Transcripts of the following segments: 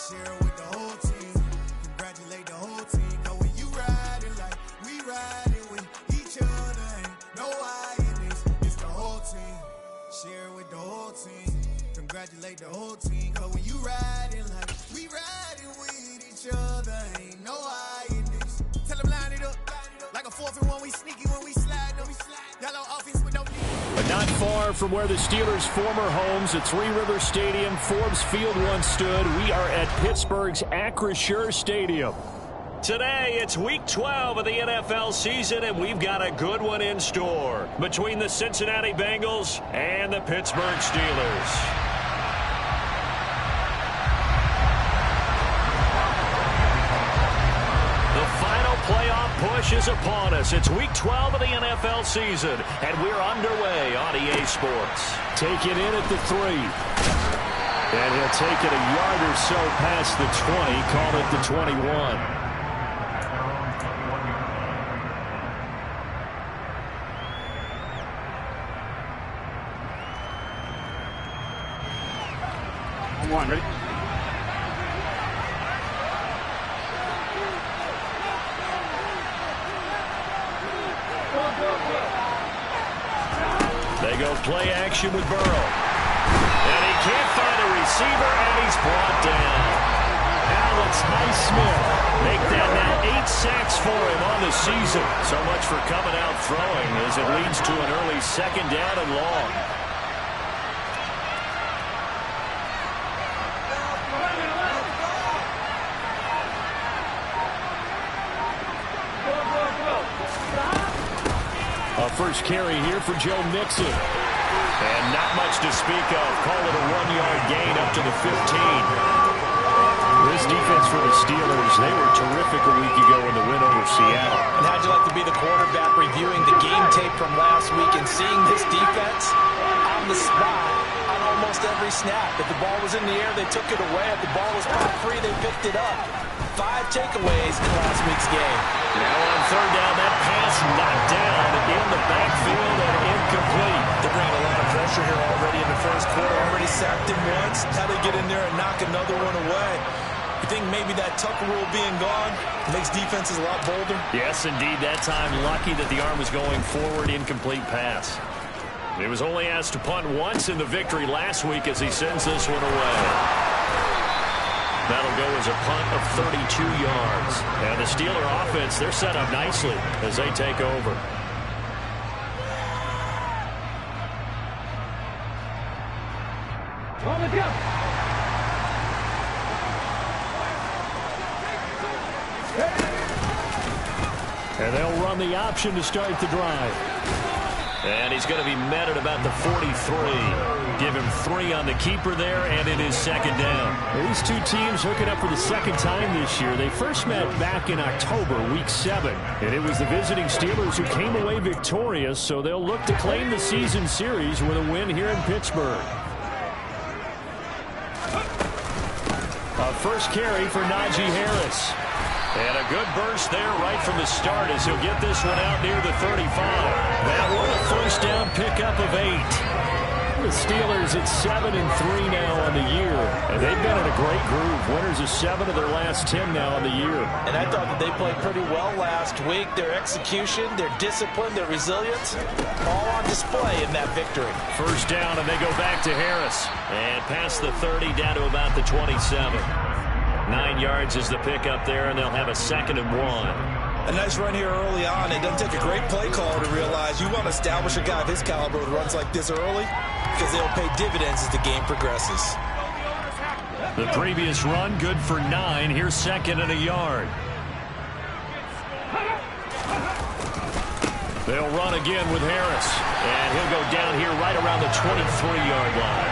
Share it with the whole team. Congratulate the whole team. Cause when you riding like we riding with each other, ain't no I in this. It's the whole team. Share it with the whole team. Congratulate the whole team. Cause when you riding like we riding with each other, ain't no I in this. Tell them line it up. Like a 4th and 1, we sneaky when we slide. No, we slide. Yellow offense with no D. But not far from where the Steelers' former homes at Three River Stadium, Forbes Field once stood, we are at Pittsburgh's Acrisure Stadium. Today, it's Week 12 of the NFL season, and we've got a good one in store between the Cincinnati Bengals and the Pittsburgh Steelers. Playoff push is upon us. It's Week 12 of the NFL season, and we're underway on EA Sports. Take it in at the 3. And he'll take it a yard or so past the 20, call it the 21. One, ready? They go play action with Burrow. And he can't find a receiver, and he's brought down. Alex Highsmith make that now 8 sacks for him on the season. So much for coming out throwing as it leads to an early 2nd down and long. First carry here for Joe Mixon. And not much to speak of. Call it a 1-yard gain up to the 15. This defense for the Steelers, they were terrific a week ago in the win over Seattle. And how'd you like to be the quarterback reviewing the game tape from last week and seeing this defense on the spot on almost every snap? If the ball was in the air, they took it away. If the ball was pop free, they picked it up. 5 takeaways in last week's game. Now on 3rd down, that pass knocked down in the backfield and incomplete. They're bringing a lot of pressure here already in the first quarter. Already sacked him once. How they get in there and knock another one away? You think maybe that Tucker rule being gone makes defenses a lot bolder? Yes, indeed. That time, lucky that the arm was going forward, incomplete pass. He was only asked to punt once in the victory last week as he sends this one away. That'll go as a punt of 32 yards. And the Steeler offense, they're set up nicely as they take over. On the go. And they'll run the option to start the drive. And he's going to be met at about the 43. Give him 3 on the keeper there, and it is 2nd down. These two teams hooking up for the 2nd time this year. They first met back in October, Week 7. And it was the visiting Steelers who came away victorious, so they'll look to claim the season series with a win here in Pittsburgh. A first carry for Najee Harris. And a good burst there right from the start as he'll get this one out near the 35. That one a first down pickup of 8. The Steelers at 7-3 now on the year. And they've been in a great groove. Winners of 7 of their last 10 now on the year. And I thought that they played pretty well last week. Their execution, their discipline, their resilience, all on display in that victory. First down, and they go back to Harris. And past the 30 down to about the 27. 9 yards is the pickup there, and they'll have a 2nd and 1. A nice run here early on. It doesn't take a great play caller to realize you want to establish a guy of his caliber with runs like this early because they'll pay dividends as the game progresses. The previous run, good for 9. Here's 2nd and a yard. They'll run again with Harris, and he'll go down here right around the 23-yard line.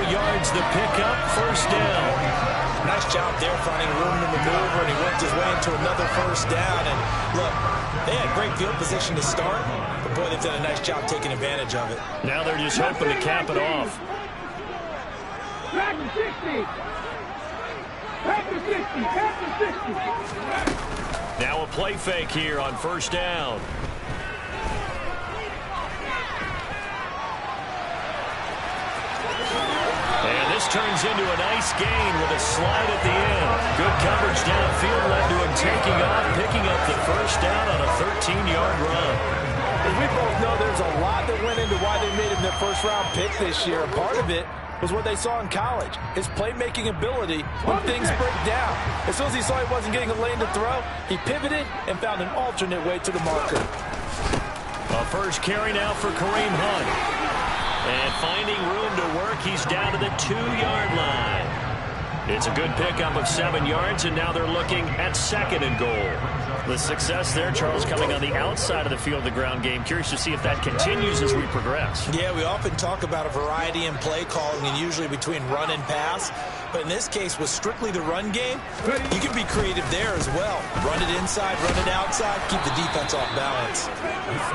4 yards the pickup, first down. Nice job there finding room to maneuver, and he worked his way into another first down. And look, they had great field position to start, but boy, they've done a nice job taking advantage of it. Now they're just hoping to cap it off. Back to 60. Back to 60. Back to 60. Now a play fake here on first down. turns into a nice gain with a slide at the end. Good coverage downfield led to him taking off, picking up the first down on a 13-yard run. As we both know, there's a lot that went into why they made him their first-round pick this year. Part of it was what they saw in college, his playmaking ability when things break down. As soon as he saw he wasn't getting a lane to throw, he pivoted and found an alternate way to the marker. A first carry now for Kareem Hunt. And finding room to work, he's down to the 2-yard line. It's a good pickup of 7 yards, and now they're looking at 2nd and goal. The success there, Charles, coming on the outside of the field, the ground game. Curious to see if that continues as we progress. Yeah, we often talk about a variety in play calling and usually between run and pass. But in this case, with strictly the run game, you can be creative there as well. Run it inside, run it outside, keep the defense off balance.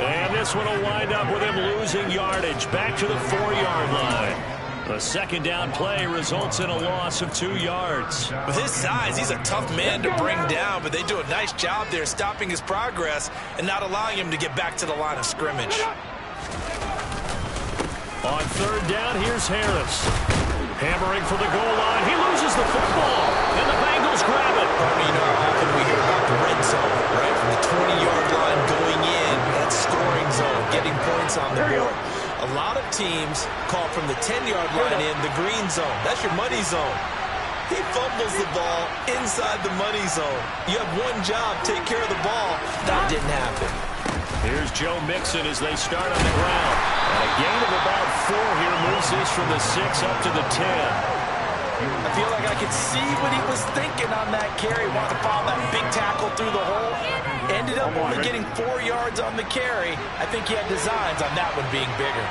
And this one will wind up with him losing yardage. Back to the 4-yard line. The second down play results in a loss of 2 yards. With his size, he's a tough man to bring down, but they do a nice job there stopping his progress and not allowing him to get back to the line of scrimmage. On 3rd down, here's Harris. Hammering for the goal line. He loses the football, and the Bengals grab it. You know how often we hear about the red zone, right? From the 20-yard line going in, that scoring zone, getting points on the board. A lot of teams call from the 10-yard line in the green zone. That's your money zone. He fumbles the ball inside the money zone. You have one job, take care of the ball. That didn't happen. Here's Joe Mixon as they start on the ground. And a gain of about 4 here moves this from the 6 up to the 10. I feel like I could see what he was thinking on that carry. Wanted to follow that big tackle through the hole. Ended up only getting 4 yards on the carry. I think he had designs on that one being bigger.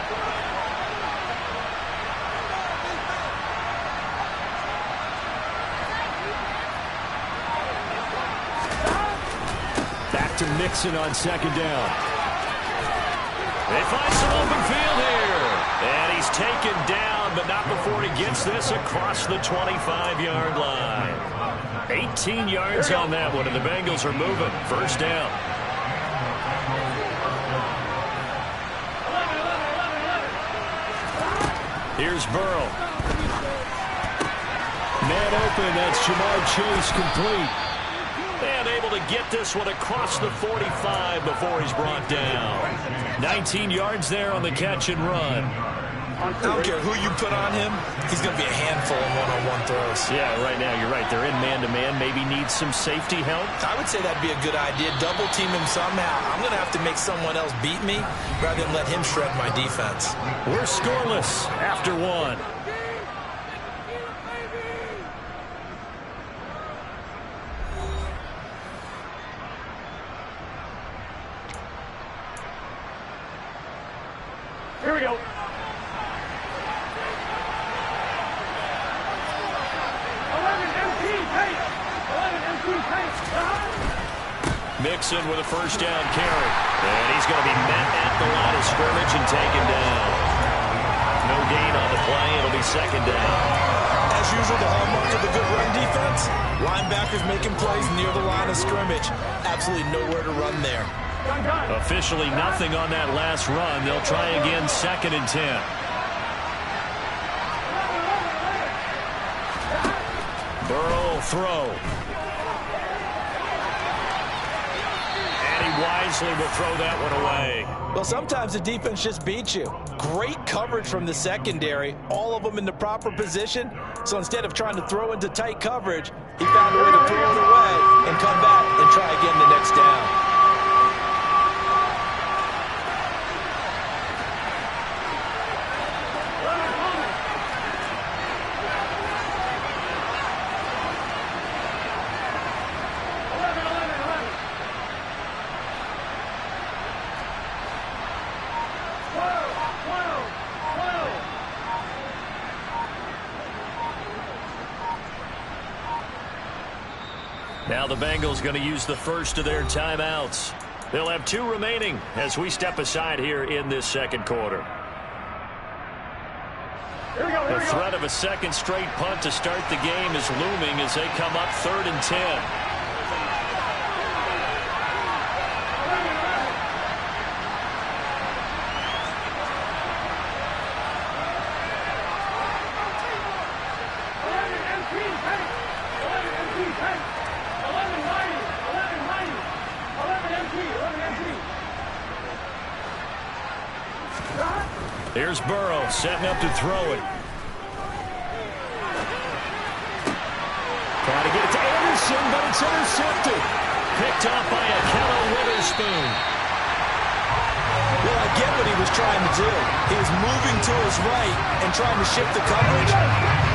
Back to Mixon on 2nd down. They find some open field here. And he's taken down, but not before he gets this across the 25-yard line. 18 yards on that one, and the Bengals are moving. First down. Here's Burrow. Man open, that's Jamar Chase complete. And able to get this one across the 45 before he's brought down. 19 yards there on the catch and run. I don't care who you put on him, he's going to be a handful in one-on-one throws. Yeah, right now you're right. They're in man-to-man. Maybe need some safety help. I would say that'd be a good idea. Double team him somehow. I'm going to have to make someone else beat me rather than let him shred my defense. We're scoreless after 1. Here we go. Mixon with a first down carry. And he's going to be met at the line of scrimmage and taken down. No gain on the play. It'll be 2nd down. As usual, the hallmark of the good run defense, linebackers making plays near the line of scrimmage. Absolutely nowhere to run there. Officially nothing on that last run. They'll try again 2nd and 10. Burrow throw. Wisely will throw that one away. Well, sometimes the defense just beats you. Great coverage from the secondary, all of them in the proper position. So instead of trying to throw into tight coverage, he found a way to throw it away and come back and try again the next down. Now the Bengals going to use the first of their timeouts. They'll have 2 remaining as we step aside here in this 2nd quarter. The threat of a 2nd straight punt to start the game is looming as they come up 3rd and 10. Here's Burrow setting up to throw it. Trying to get it to Anderson, but it's intercepted. Picked off by Ahkello Witherspoon. Well, I get what he was trying to do. He was moving to his right and trying to shift the coverage,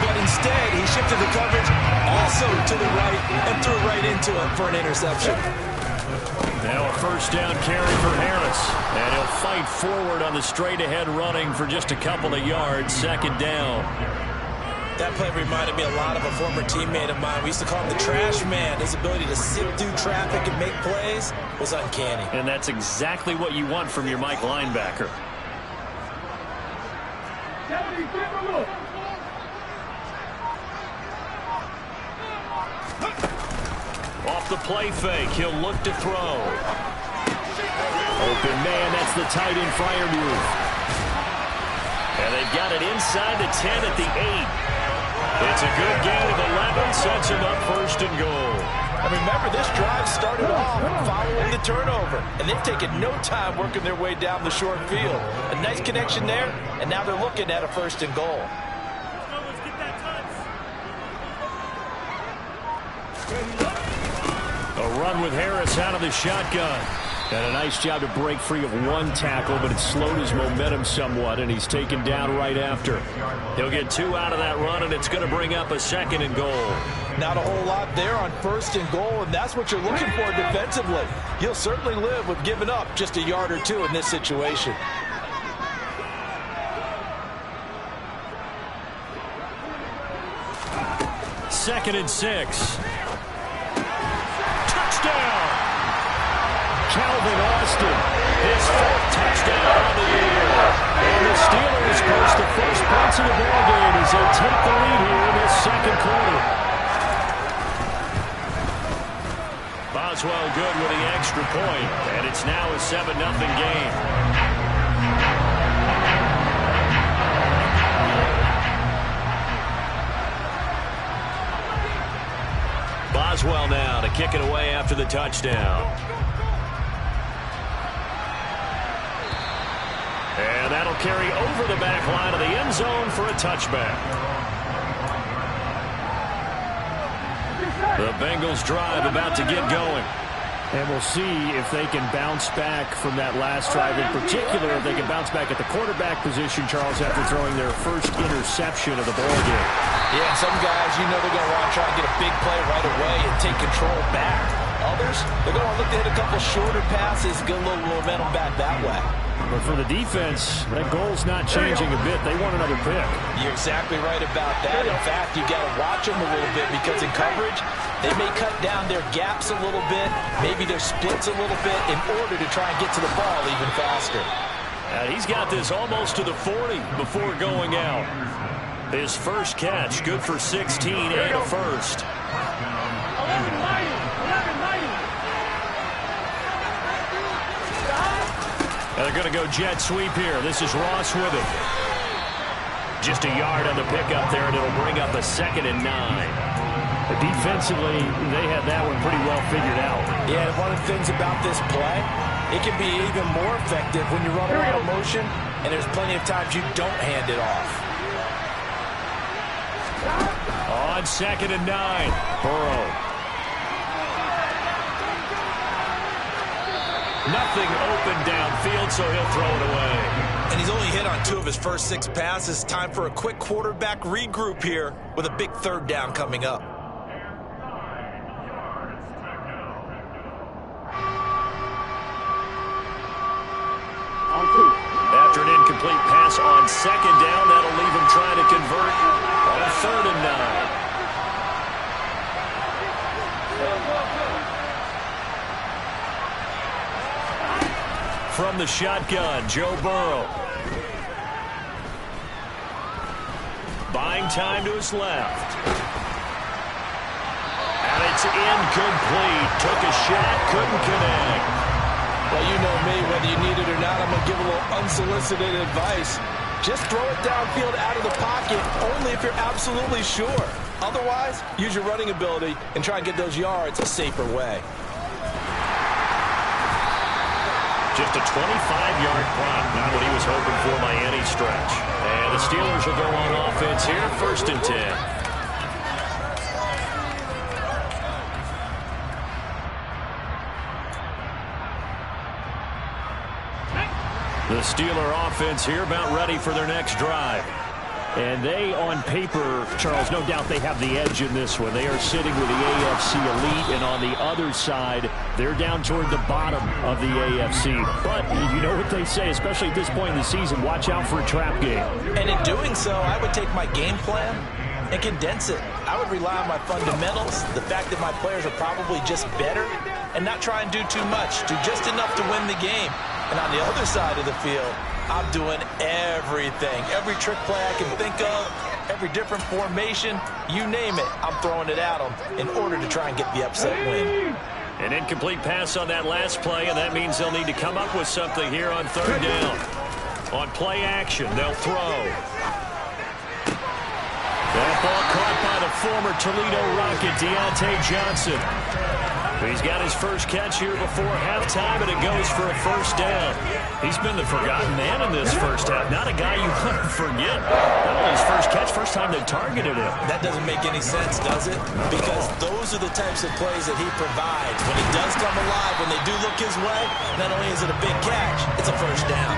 but instead he shifted the coverage also to the right and threw right into it for an interception. Now a first down carry for Harris, and he'll fight forward on the straight-ahead running for just a couple of yards, second down. That play reminded me a lot of a former teammate of mine. We used to call him the trash man. His ability to sit through traffic and make plays was uncanny. And that's exactly what you want from your Mike linebacker. Off the play fake, he'll look to throw. Open man, that's the tight end Freiermuth. And they've got it inside the 10 at the 8. It's a good gain of 11, sets him up first and goal. And remember, this drive started off following the turnover, and they've taken no time working their way down the short field. A nice connection there, and now they're looking at a first and goal. A run with Harris out of the shotgun. And a nice job to break free of one tackle, but it slowed his momentum somewhat, and he's taken down right after. He'll get 2 out of that run, and it's going to bring up a second and goal. Not a whole lot there on first and goal, and that's what you're looking for defensively. You'll certainly live with giving up just a yard or 2 in this situation. Second and 6. Touchdown! Calvin Austin, his 4th touchdown on the year. And the Steelers post the first points of the ballgame as they take the lead here in this second quarter. Boswell good with the extra point, and it's now a 7-0 game. Boswell now to kick it away after the touchdown. And that'll carry over the back line of the end zone for a touchback. The Bengals drive about to get going. And we'll see if they can bounce back from that last drive. In particular, if they can bounce back at the quarterback position, Charles, after throwing their first interception of the ballgame. Yeah, some guys, you know they're going to want to try and get a big play right away and take control back. Others, they're going to look to hit a couple shorter passes, get a little momentum back that way. But for the defense, that goal's not changing a bit. They want another pick. You're exactly right about that. In fact, you got to watch them a little bit because in coverage, they may cut down their gaps a little bit, maybe their splits a little bit in order to try and get to the ball even faster. And he's got this almost to the 40 before going out. His first catch, good for 16 and a first. And they're going to go jet sweep here. This is Ross with it. Just a yard on the pickup there, and it'll bring up a 2nd and 9. Defensively, they had that one pretty well figured out. Yeah, and one of the things about this play, it can be even more effective when you run a lot of motion, and there's plenty of times you don't hand it off. On 2nd and 9, Burrow. Nothing open downfield, so he'll throw it away. And he's only hit on 2 of his first 6 passes. Time for a quick quarterback regroup here with a big 3rd down coming up. After an incomplete pass on 2nd down, that'll leave him trying to convert on a 3rd and 9. From the shotgun, Joe Burrow. Buying time to his left. And it's incomplete. Took a shot, couldn't connect. Well, you know me, whether you need it or not, I'm going to give a little unsolicited advice. Just throw it downfield out of the pocket, only if you're absolutely sure. Otherwise, use your running ability and try and get those yards a safer way. Just a 25-yard prop, not what he was hoping for by any stretch. And the Steelers will go on offense here, 1st and 10. The Steeler offense here about ready for their next drive. And they, on paper, Charles, no doubt they have the edge in this one. They are sitting with the AFC elite, and on the other side, they're down toward the bottom of the AFC. But you know what they say, especially at this point in the season, watch out for a trap game. And in doing so, I would take my game plan and condense it. I would rely on my fundamentals, the fact that my players are probably just better, and not try and do too much, do just enough to win the game. And on the other side of the field, I'm doing everything. Every trick play I can think of, every different formation, you name it, I'm throwing it at them in order to try and get the upset win. An incomplete pass on that last play, and that means they'll need to come up with something here on 3rd down. On play action, they'll throw. That ball caught by the former Toledo Rocket, Deontay Johnson. He's got his first catch here before halftime, and it goes for a 1st down. He's been the forgotten man in this first half. Not a guy you want to forget. Not only his first catch, first time they targeted him. That doesn't make any sense, does it? Because those are the types of plays that he provides. When he does come alive, when they do look his way, not only is it a big catch, it's a 1st down.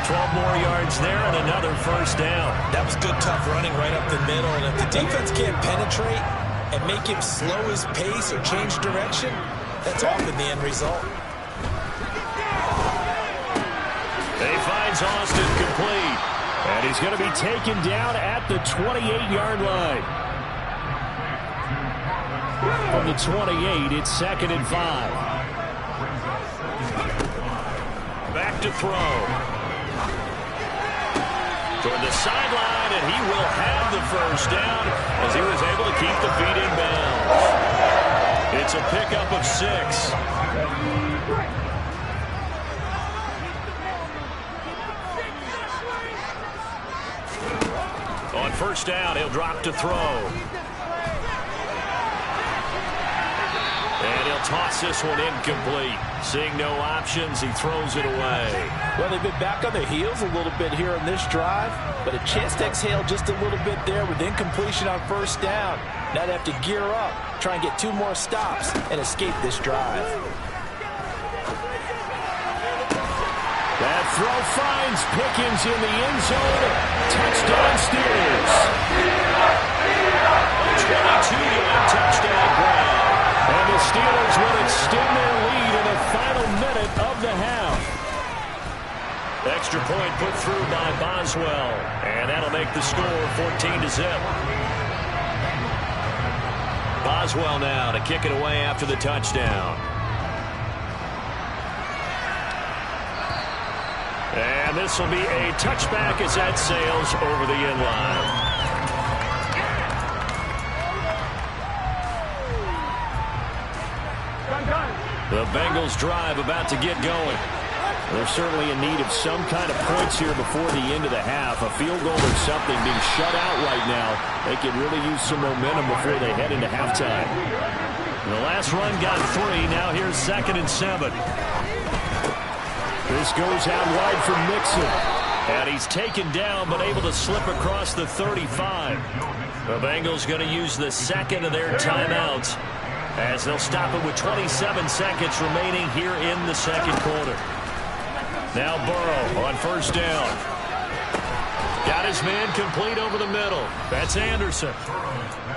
12 more yards there and another 1st down. That was good, tough running right up the middle. And if the defense can't penetrate and make him slow his pace or change direction, that's often the end result. He finds Austin complete. And he's going to be taken down at the 28-yard line. From the 28, it's 2nd and 5. Back to throw. Toward the sideline, and he will have the 1st down as he was able to keep the feet in bounds. It's a pickup of 6. On 1st down, he'll drop to throw. And he'll toss this one incomplete. Seeing no options, he throws it away. Well, they've been back on their heels a little bit here on this drive, but a chance to exhale just a little bit there with incompletion on 1st down. Now they have to gear up, try and get 2 more stops, and escape this drive. That throw finds Pickens in the end zone. Touchdown Steelers. 22-yard touchdown grab. And the Steelers will extend their lead in the final minute of the half. Extra point put through by Boswell. And that'll make the score 14-0. Boswell now to kick it away after the touchdown. And this will be a touchback as that sails over the end line. The Bengals drive about to get going. They're certainly in need of some kind of points here before the end of the half. A field goal or something being shut out right now. They could really use some momentum before they head into halftime. The last run got 3. Now here's 2nd and 7. This goes out wide for Mixon. And he's taken down but able to slip across the 35. The Bengals going to use the 2nd of their timeouts as they'll stop it with 27 seconds remaining here in the 2nd quarter. Now Burrow on 1st down. Got his man complete over the middle. That's Anderson.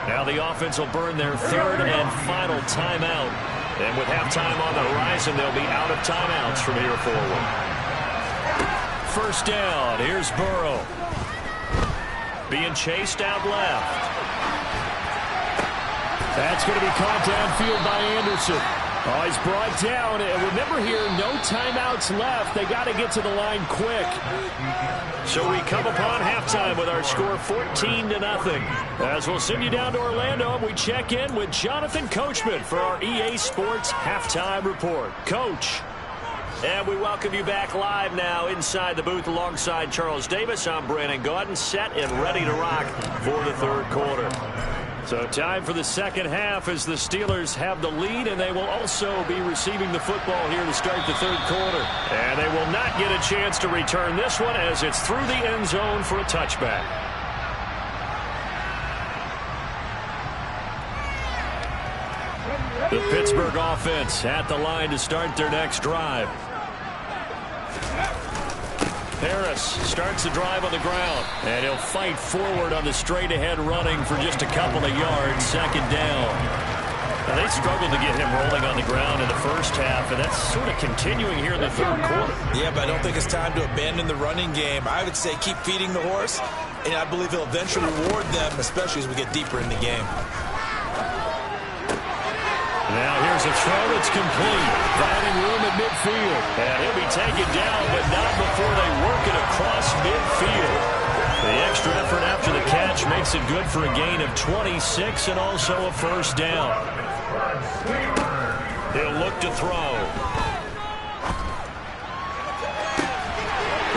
Now the offense will burn their 3rd and final timeout. And with halftime on the horizon, they'll be out of timeouts from here forward. 1st down. Here's Burrow. Being chased out left. That's going to be caught downfield by Anderson. Oh, he's brought down. And remember here, no timeouts left. They got to get to the line quick. So we come upon halftime with our score 14-0. As we'll send you down to Orlando, and we check in with Jonathan Coachman for our EA Sports Halftime Report. Coach. And we welcome you back live now inside the booth alongside Charles Davis. I'm Brandon Gaudin, set and ready to rock for the 3rd quarter. So time for the second half as the Steelers have the lead, and they will also be receiving the football here to start the third quarter. And they will not get a chance to return this one as it's through the end zone for a touchback. The Pittsburgh offense at the line to start their next drive. Harris starts the drive on the ground, and he'll fight forward on the straight-ahead running for just a couple of yards, second down. Now, they struggled to get him rolling on the ground in the first half, and that's sort of continuing here in the third quarter. Yeah, but I don't think it's time to abandon the running game. I would say keep feeding the horse, and I believe he'll eventually reward them, especially as we get deeper in the game. Now here's a throw that's complete. Finding room at midfield. And he'll be taken down, but not before they work it across midfield. The extra effort after the catch makes it good for a gain of 26 and also a first down. He'll look to throw.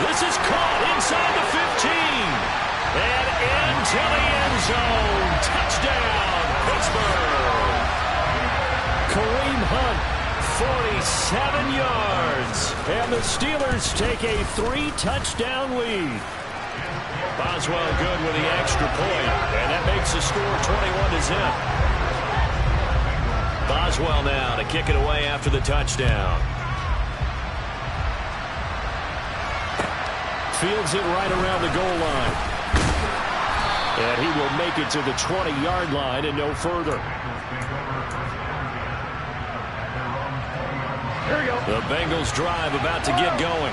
This is caught inside the 15. And into the end zone. Touchdown, Pittsburgh. Kareem Hunt, 47 yards. And the Steelers take a 3-touchdown lead. Boswell good with the extra point. And that makes the score 21-0. Boswell now to kick it away after the touchdown. Fields it right around the goal line. And he will make it to the 20-yard line and no further. The Bengals drive about to get going.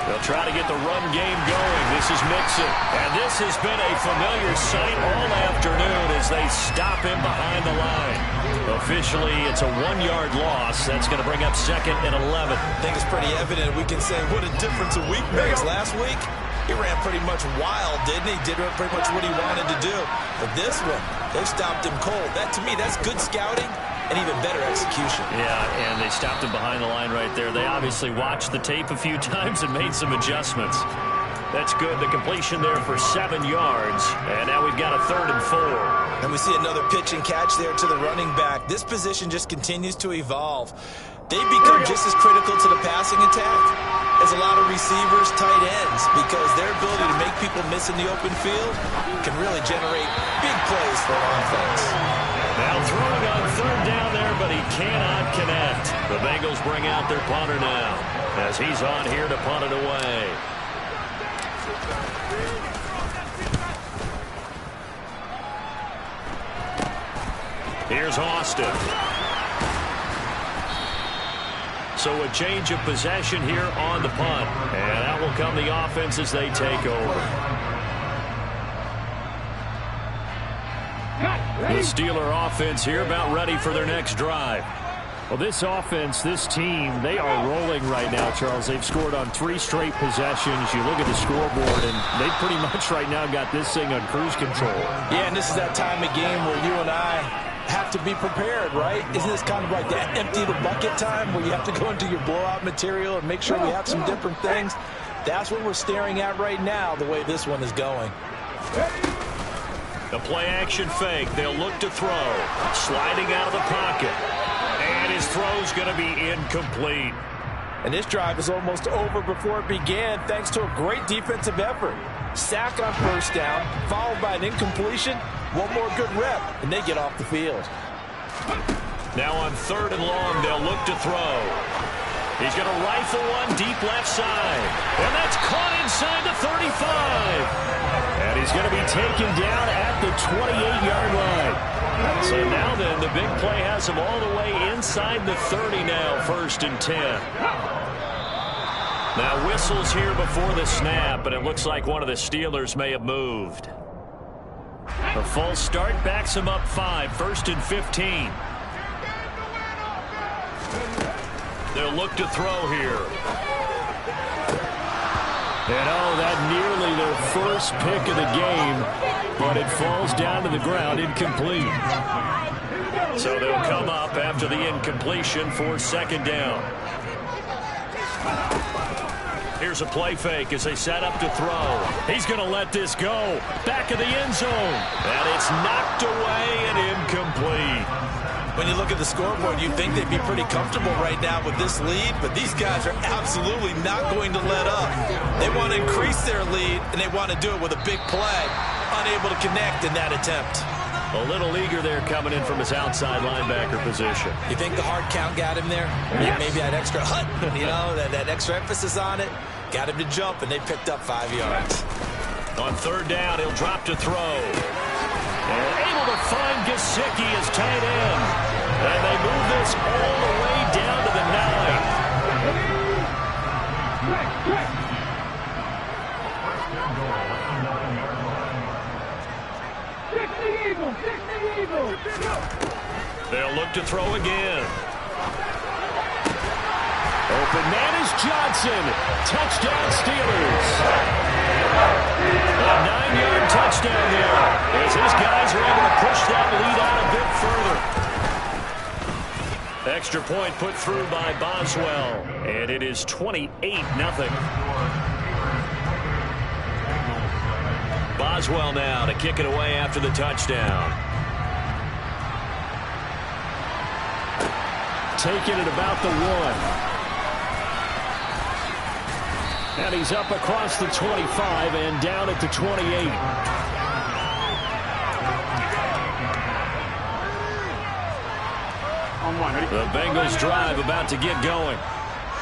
They'll try to get the run game going. This is Mixon. And this has been a familiar sight all afternoon as they stop him behind the line. Officially, it's a 1-yard loss. That's going to bring up 2nd and 11. I think it's pretty evident. We can say what a difference a week makes. Last week, he ran pretty much wild, didn't he? Did pretty much what he wanted to do. But this one, they stopped him cold. That, to me, that's good scouting and even better execution. Yeah, and they stopped him behind the line right there. They obviously watched the tape a few times and made some adjustments. That's good. The completion there for 7 yards. And now we've got a 3rd and 4. And we see another pitch and catch there to the running back. This position just continues to evolve. They become just as critical to the passing attack as a lot of receivers, tight ends, because their ability to make people miss in the open field can really generate big plays for an offense. Now throwing on 3rd down there, but he cannot connect. The Bengals bring out their punter now as he's on here to punt it away. Here's Austin. So a change of possession here on the punt. And out will come the offense as they take over. The Steeler offense here about ready for their next drive. Well, this offense, this team, they are rolling right now, Charles. They've scored on 3 straight possessions. You look at the scoreboard, and they pretty much right now got this thing on cruise control. Yeah, and this is that time of game where you and I have to be prepared, right? Isn't this kind of like that empty the bucket time where you have to go into your blowout material and make sure we have some different things? That's what we're staring at right now, the way this one is going. The play-action fake. They'll look to throw. Sliding out of the pocket. And his throw's going to be incomplete. And this drive is almost over before it began thanks to a great defensive effort. Sack on 1st down, followed by an incompletion. One more good rep, and they get off the field. Now on 3rd and long, they'll look to throw. He's going to rifle one deep left side. And that's caught inside the 35. And he's going to be taken down at the 28-yard line. So now then, the big play has him all the way inside the 30 now, 1st and 10. Now whistles here before the snap, but it looks like one of the Steelers may have moved. A false start backs him up 5, 1st and 15. They'll look to throw here. And that nearly their first pick of the game, but it falls down to the ground incomplete. So they'll come up after the incompletion for 2nd down. Here's a play fake as they set up to throw. He's going to let this go. Back of the end zone. And it's knocked away and incomplete. When you look at the scoreboard, you'd think they'd be pretty comfortable right now with this lead, but these guys are absolutely not going to let up. They want to increase their lead, and they want to do it with a big play. Unable to connect in that attempt. A little eager there coming in from his outside linebacker position. You think the hard count got him there? Yes. Maybe that extra hut, you know, that extra emphasis on it. Got him to jump, and they picked up 5 yards. On third down, he'll drop to throw. And able to find Gesicki as tight end. And they move this all the way down to the 9. They'll look to throw again. Open man is Johnson. Touchdown Steelers. A 9-yard touchdown there as his guys are able to push that lead out a bit further. Extra point put through by Boswell. And it is 28-0. Boswell now to kick it away after the touchdown. Taking it about the 1. And he's up across the 25 and down at the 28. The Bengals drive about to get going.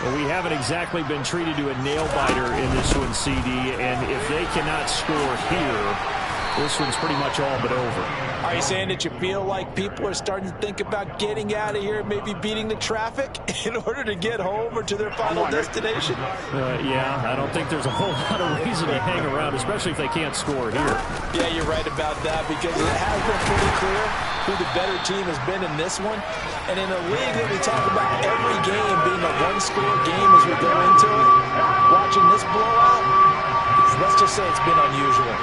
Well, we haven't exactly been treated to a nail-biter in this one, CD, and if they cannot score here, this one's pretty much all but over. Are you saying that you feel like people are starting to think about getting out of here, maybe beating the traffic in order to get home or to their final destination? Yeah, I don't think there's a whole lot of reason to hang around, especially if they can't score here. Yeah, you're right about that because it has been pretty clear who the better team has been in this one. And in a league that we talk about every game being a one-score game as we go into it, watching this blowout, let's just say it's been unusual.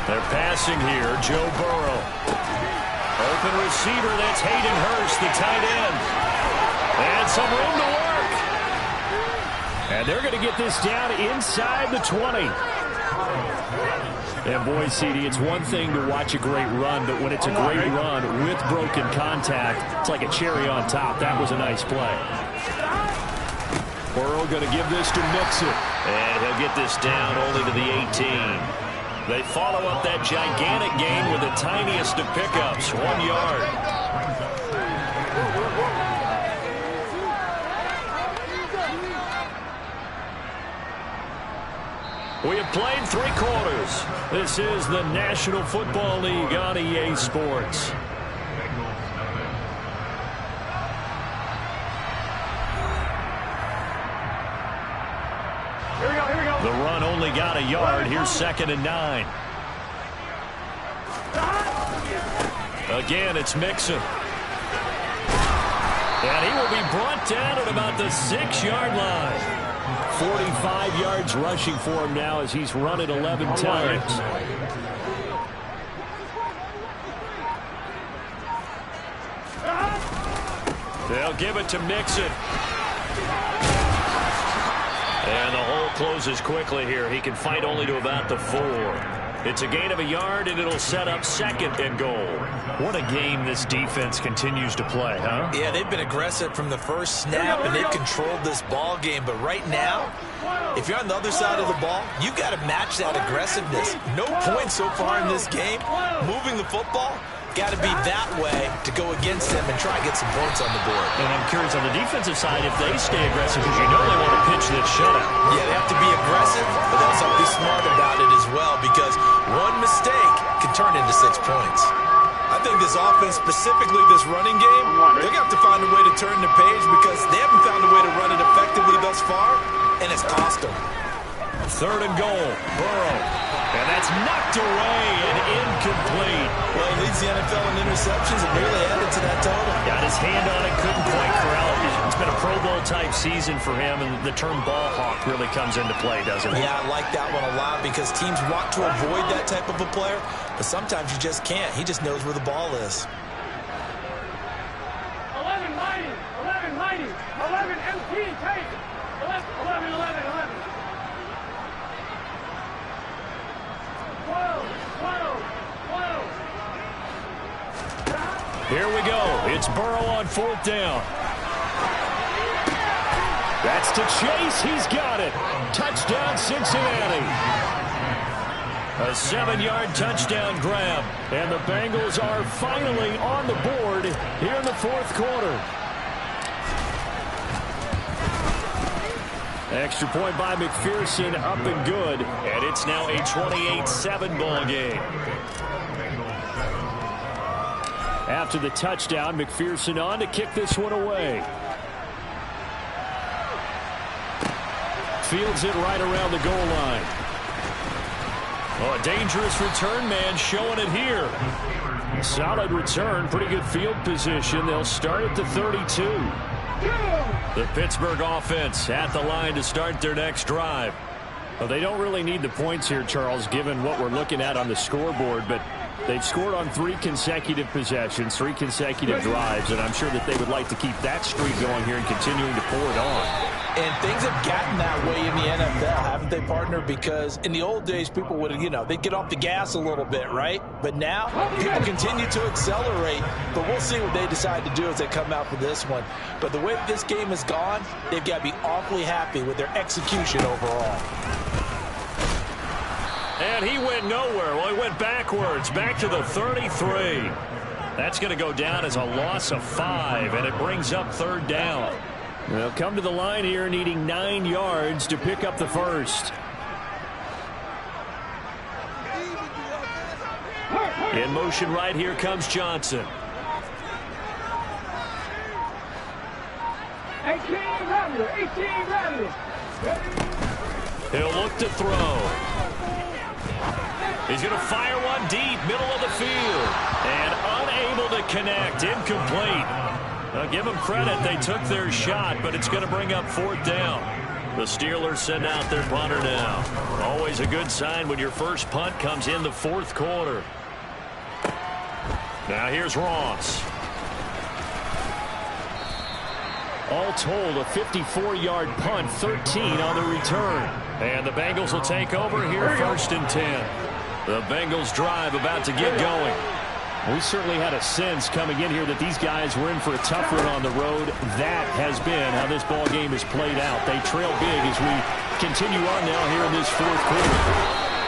They're passing here, Joe Burrow. Open receiver, that's Hayden Hurst, the tight end. And some room to work. And they're going to get this down inside the 20. And boy, CD, it's one thing to watch a great run, but when it's a great run with broken contact, it's like a cherry on top. That was a nice play. Burrow going to give this to Mixon. And he'll get this down only to the 18. They follow up that gigantic gain with the tiniest of pickups, 1 yard. We have played 3 quarters. This is the National Football League on EA Sports. The run only got a yard. Here's 2nd and 9. Again, it's Mixon. And he will be brought down at about the 6-yard line. 45 yards rushing for him now as he's run it 11 times. They'll give it to Mixon. And the hole closes quickly here. He can fight only to about the 4. It's a gain of a yard, and it'll set up 2nd and goal. What a game this defense continues to play, huh? Yeah, they've been aggressive from the first snap, and they've controlled this ball game. But right now, if you're on the other side of the ball, you've got to match that aggressiveness. No points so far in this game. Moving the football, got to be that way to go against them and try to get some points on the board. And I'm curious on the defensive side if they stay aggressive, because you know they want to pitch this shutout. Yeah, they have to be aggressive, but they also have to be smart about it as well, because one mistake can turn into 6 points. I think this offense, specifically this running game, they're going to have to find a way to turn the page because they haven't found a way to run it effectively thus far, and it's cost them. 3rd and goal, Burrow. And that's knocked away and incomplete. Well, he leads the NFL in interceptions and nearly added to that total. Got his hand on it, couldn't quite corral it. It's been a Pro Bowl-type season for him, and the term ball hawk really comes into play, doesn't it? Yeah, I like that one a lot because teams want to avoid that type of a player, but sometimes you just can't. He just knows where the ball is. 11 mighty, 11 mighty, 11 MT, take. 11, 11, 11. Here we go. It's Burrow on 4th down. That's to Chase. He's got it. Touchdown, Cincinnati. A 7-yard touchdown grab. And the Bengals are finally on the board here in the 4th quarter. Extra point by McPherson, up and good. And it's now a 28-7 ball game. After the touchdown, McPherson on to kick this one away. Fields it right around the goal line. Oh, a dangerous return man showing it here. Solid return, pretty good field position. They'll start at the 32. The Pittsburgh offense at the line to start their next drive. Well, they don't really need the points here, Charles, given what we're looking at on the scoreboard, but they've scored on 3 consecutive possessions, 3 consecutive drives, and I'm sure that they would like to keep that streak going here and continuing to pour it on. And things have gotten that way in the NFL, haven't they, partner? Because in the old days, people would, they'd get off the gas a little bit, right? But now, people continue to accelerate. But we'll see what they decide to do as they come out for this one. But the way this game has gone, they've got to be awfully happy with their execution overall. And he went nowhere. Well, he went backwards, back to the 33. That's going to go down as a loss of 5, and it brings up 3rd down. They'll come to the line here needing 9 yards to pick up the first. In motion right here comes Johnson. 18 Rattler. He'll look to throw. He's going to fire one deep, middle of the field. And unable to connect, incomplete. Give them credit. They took their shot, but it's going to bring up 4th down. The Steelers send out their punter now. Always a good sign when your first punt comes in the 4th quarter. Now here's Ross. All told, a 54-yard punt, 13 on the return. And the Bengals will take over here 1st and 10. The Bengals drive about to get going. We certainly had a sense coming in here that these guys were in for a tough one on the road. That has been how this ball game is played out. They trail big as we continue on now here in this 4th quarter.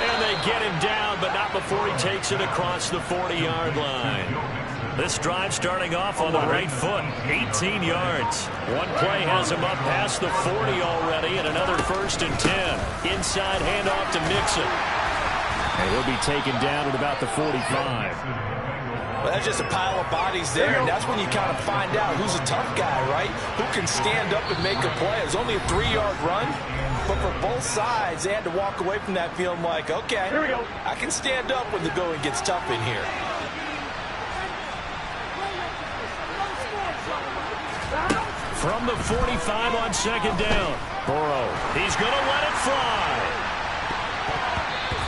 And they get him down, but not before he takes it across the 40-yard line. This drive starting off on the right foot, 18 yards. One play has him up past the 40 already, and another 1st and 10. Inside handoff to Mixon. And he'll be taken down at about the 45. Well, that's just a pile of bodies there, and that's when you kind of find out who's a tough guy, right? Who can stand up and make a play. It's only a 3-yard run, but for both sides, they had to walk away from that feeling like, okay, I can stand up when the going gets tough in here. From the 45 on 2nd down, Burrow, he's going to let it fly.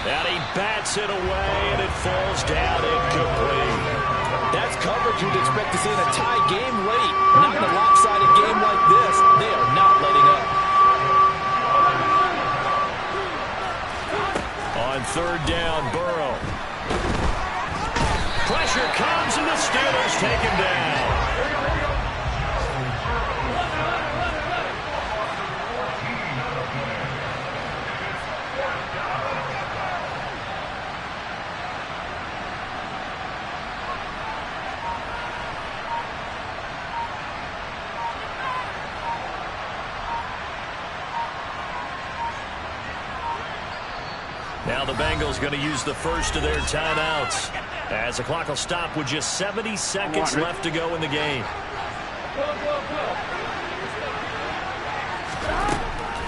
And he bats it away, and it falls down incomplete. That's coverage you'd expect to see in a tie game late. Not in a lopsided game like this. They are not letting up. On 3rd down, Burrow. Pressure comes, and the Steelers take him down. Now the Bengals going to use the first of their timeouts as the clock will stop with just 70 seconds left to go in the game.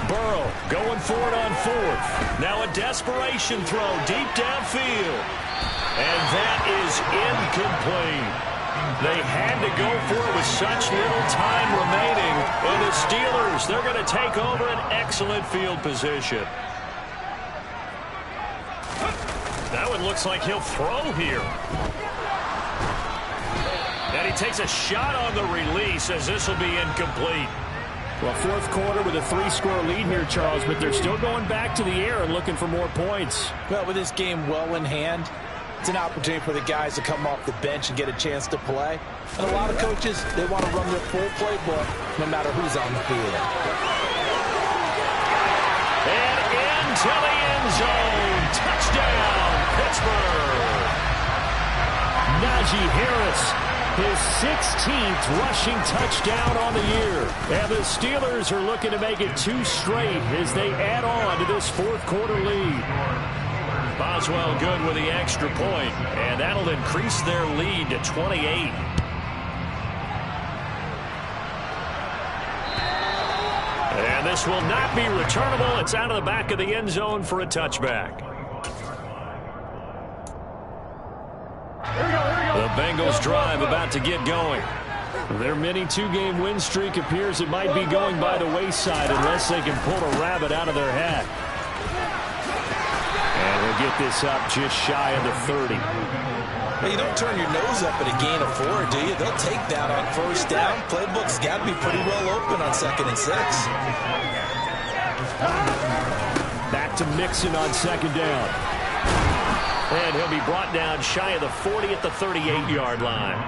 Burrow going for it on 4th. Now a desperation throw deep downfield. And that is incomplete. They had to go for it with such little time remaining. And the Steelers, they're going to take over an excellent field position. That one looks like he'll throw here. And he takes a shot on the release as this will be incomplete. Well, 4th quarter with a 3-score lead here, Charles, but they're still going back to the air and looking for more points. Well, with this game well in hand, It's an opportunity for the guys to come off the bench and get a chance to play. And a lot of coaches, they want to run their full playbook no matter who's on the field. And into the end zone. Touchdown, Pittsburgh. Najee Harris, his 16th rushing touchdown on the year. And the Steelers are looking to make it 2 straight as they add on to this fourth quarter lead. Boswell good with the extra point, and that'll increase their lead to 28. And this will not be returnable. It's out of the back of the end zone for a touchback. The Bengals drive about to get going. Their mini 2-game win streak appears it might be going by the wayside unless they can pull a rabbit out of their hat. And we'll get this up just shy of the 30. Well, you don't turn your nose up at a gain of 4, do you? They'll take that on first down. Playbook's got to be pretty well open on 2nd and 6. Back to Mixon on 2nd down. And he'll be brought down shy of the 40 at the 38-yard line.